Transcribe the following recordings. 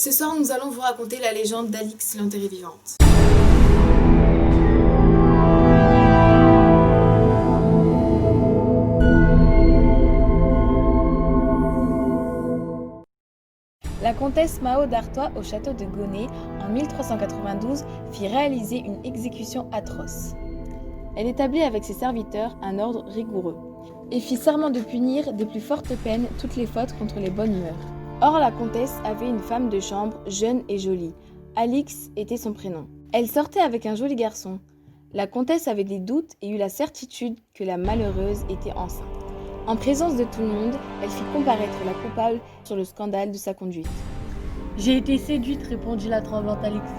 Ce soir, nous allons vous raconter la légende d'Alix l'enterrée vivante. La comtesse Mao d'Artois au château de Gonnet, en 1392, fit réaliser une exécution atroce. Elle établit avec ses serviteurs un ordre rigoureux et fit serment de punir des plus fortes peines toutes les fautes contre les bonnes mœurs. Or, la comtesse avait une femme de chambre jeune et jolie. Alix était son prénom. Elle sortait avec un joli garçon. La comtesse avait des doutes et eut la certitude que la malheureuse était enceinte. En présence de tout le monde, elle fit comparaître la coupable sur le scandale de sa conduite. « J'ai été séduite, répondit la tremblante Alix.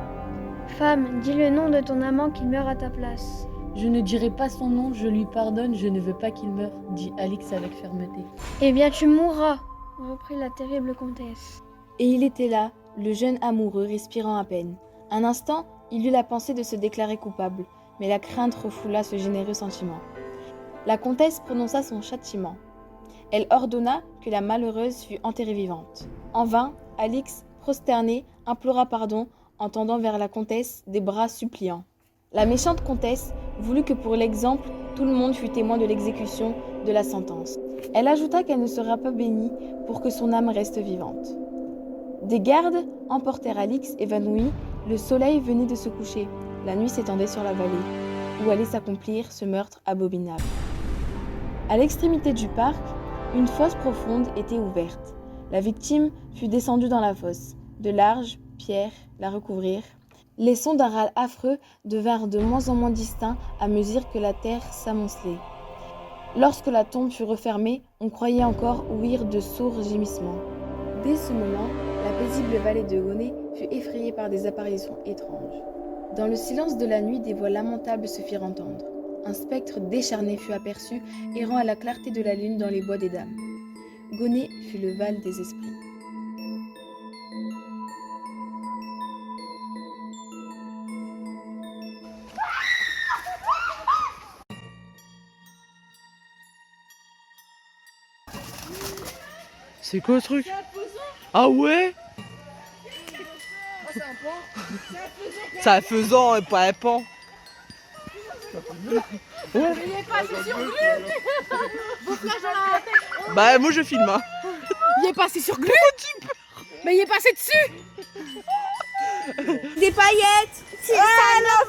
« Femme, dis le nom de ton amant qu'il meure à ta place. »« Je ne dirai pas son nom, je lui pardonne, je ne veux pas qu'il meure, dit Alix avec fermeté. »« Eh bien tu mourras, reprit la terrible comtesse. » Et il était là, le jeune amoureux respirant à peine. Un instant, il eut la pensée de se déclarer coupable, mais la crainte refoula ce généreux sentiment. La comtesse prononça son châtiment. Elle ordonna que la malheureuse fût enterrée vivante. En vain, Alix, prosternée, implora pardon en tendant vers la comtesse des bras suppliants. La méchante comtesse voulut que pour l'exemple, tout le monde fût témoin de l'exécution de la sentence. Elle ajouta qu'elle ne sera pas bénie pour que son âme reste vivante. Des gardes emportèrent Alix évanouie. Le soleil venait de se coucher. La nuit s'étendait sur la vallée, où allait s'accomplir ce meurtre abominable. À l'extrémité du parc, une fosse profonde était ouverte. La victime fut descendue dans la fosse. De larges pierres la recouvrirent. Les sons d'un râle affreux devinrent de moins en moins distincts à mesure que la terre s'amoncelait. Lorsque la tombe fut refermée, on croyait encore ouïr de sourds gémissements. Dès ce moment, la paisible vallée de Gonnet fut effrayée par des apparitions étranges. Dans le silence de la nuit, des voix lamentables se firent entendre. Un spectre décharné fut aperçu, errant à la clarté de la lune dans les bois des dames. Gonnet fut le Val des esprits. C'est quoi ce truc? Ah ouais? Oh, c'est un pan. C'est un faisan et pas un pan. Il est passé sur Glu. Vos flashs dans la tête. Bah moi je filme hein. Il est passé sur Glu. Mais il est passé dessus. Des paillettes. C'est ça, la